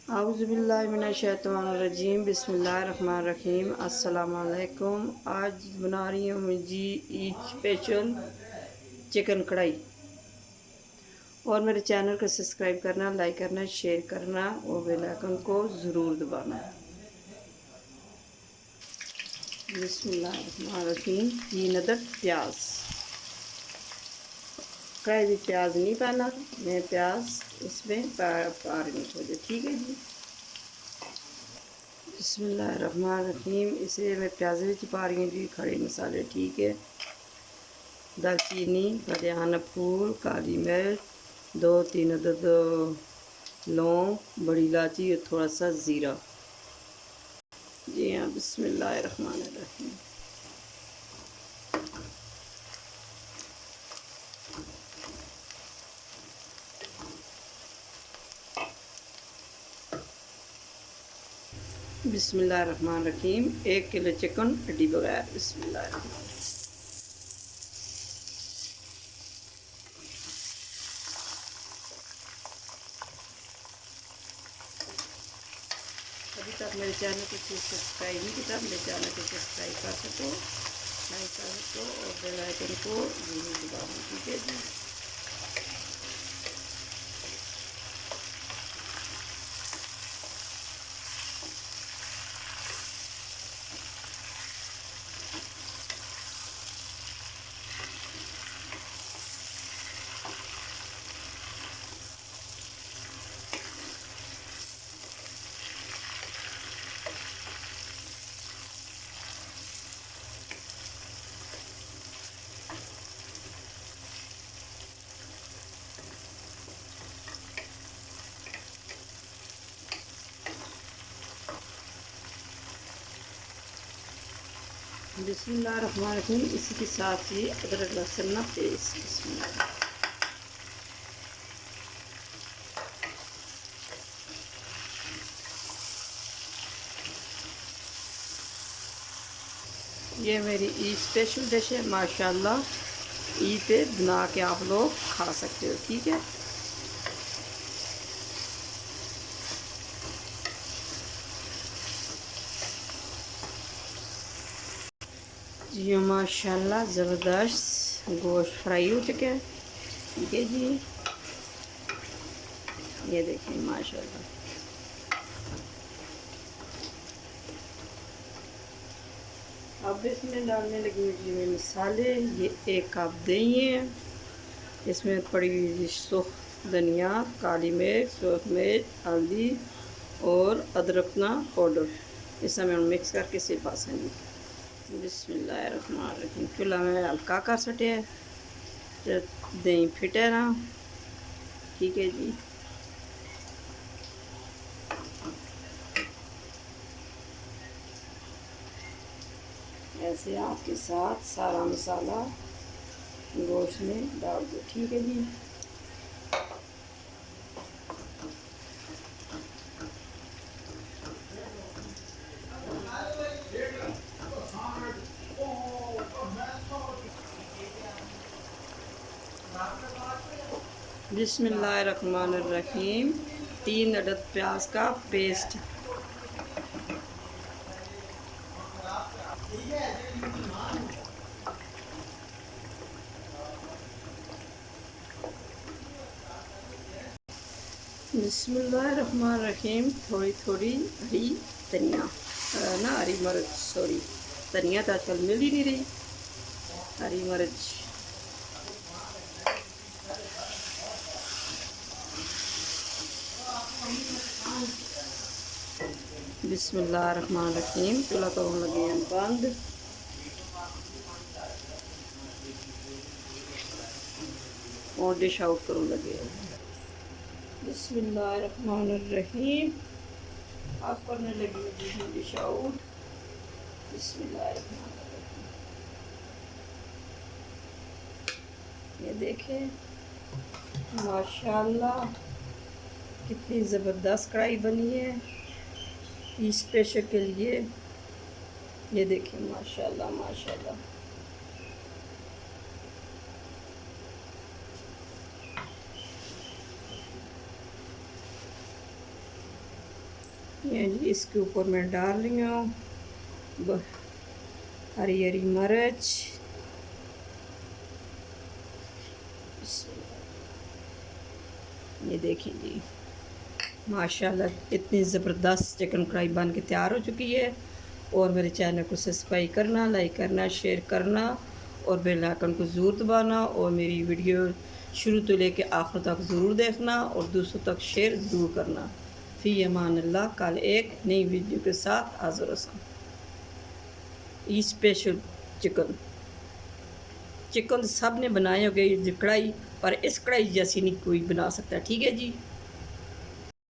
आउज़ुबिल्लाहिमिनश्शैतानिर्रजीम बिस्मिल्लाहिर्रहमानिर्रहीम अस्सलामु अलैकुम। आज बना रही हूँ जी ईद स्पेशल चिकन कढ़ाई। और मेरे चैनल को सब्सक्राइब करना, लाइक करना, शेयर करना और बेल आइकन को ज़रूर दबाना। बिस्मिल्लाहिर्रहमानिर्रहीम। 3 अदद प्याज। कढ़ाई भी प्याज नहीं पाना, मैं प्याज इसमें पा रही हूँ, ठीक है जी। बिस्मिल्लाहिर्रहमानिर्रहीम। इसे मैं प्याज भी पा रही हूँ जी। खड़े मसाले, ठीक है। दालचीनी, बदाना फूल, काली मिर्च, 2-3 अदद लौंग, बड़ी इलायची और थोड़ा सा ज़ीरा। जी हाँ, बिस्मिल्लाहिर्रहमानिर्रहीम। बिस्मिल्लाहिर्रहमानिर्रहीम। 1 किलो चिकन हड्डी बगैर। बिस्मिल्लाहिर्रहमानिर्रहीम। अभी तक मेरे चैनल को सब्सक्राइब नहीं किया, मेरे चैनल को सब्सक्राइब कर सको, लाइक कर सको और बेल आइकन को जरूर दबाना, ठीक है जी। बिस्मिल्लाहिर्रहमानिर्रहीम। इसी के साथ ही अदरक लहसुन का पेस्ट। बिस्मिल्लाह। ये मेरी ईद स्पेशल डिश है, माशाल्लाह। ईद पे बना के आप लोग खा सकते हो, ठीक है। जी माशाल्लाह, ज़बरदस्त गोश्त फ्राई हो चुका है, ठीक है जी। ये देखें माशाल्लाह। अब इसमें डालने लगी हूँ जी मैं मसाले। ये 1 कप दही है, इसमें पड़ी हुई सूख धनिया, काली मिर्च, सूख मिर्च, हल्दी और अदरक ना पाउडर। इसे मैं मिक्स करके इसे पासेंगे। बिस्मिल्लाहिर्रहमानिर्रहीम। चूल्हा में हल्का कर सटे दही फिटे ना, ठीक है जी। ऐसे आपके साथ सारा मसाला गोश्त में डाल दो, ठीक है जी। बिस्मिल्लाहिर्रहमानिर्रहीम। 3 अदद प्याज का पेस्ट। बिस्मिल्लाहिर्रहमानिर्रहीम। थोड़ी थोड़ी हरी धनिया, ना हरी मिर्च, सॉरी, धनिया तो आजकल मिल ही नहीं रही। हरी मिर्च, बिस्मिल्लाहिर्रहमानिर्रहीम। चूल्हा तो हम लगे हैं बंद। और डिश आउट करूँ लगे। बिस्मिल्लाहिर्रहमानिर्रहीम। आप करने लगी जी डिश आउट। बिस्मिल्लाहिर्रहमानिर्रहीम। ये देखें माशाल्लाह, कितनी ज़बरदस्त कढ़ाई बनी है इस स्पेशल के लिए। ये देखें माशाल्लाह माशाल्लाह। ये जी इसके ऊपर मैं डाल रही हूँ हरी हरी मिर्च। ये देखें जी, माशाल्लाह इतनी ज़बरदस्त चिकन कढ़ाई बन के तैयार हो चुकी है। और मेरे चैनल को सब्सक्राइब करना, लाइक करना, शेयर करना और बेल आइकन को ज़रूर दबाना। और मेरी वीडियो शुरू तो लेके आखिर तक ज़रूर देखना और दूसरों तक शेयर ज़रूर करना। फ़ी अमान अल्लाह, कल एक नई वीडियो के साथ हाज़िर हों। ये स्पेशल चिकन चिकन सब ने बनाए होंगे कढ़ाई, पर इस कढ़ाई जैसी नहीं कोई बना सकता। ठीक है जी।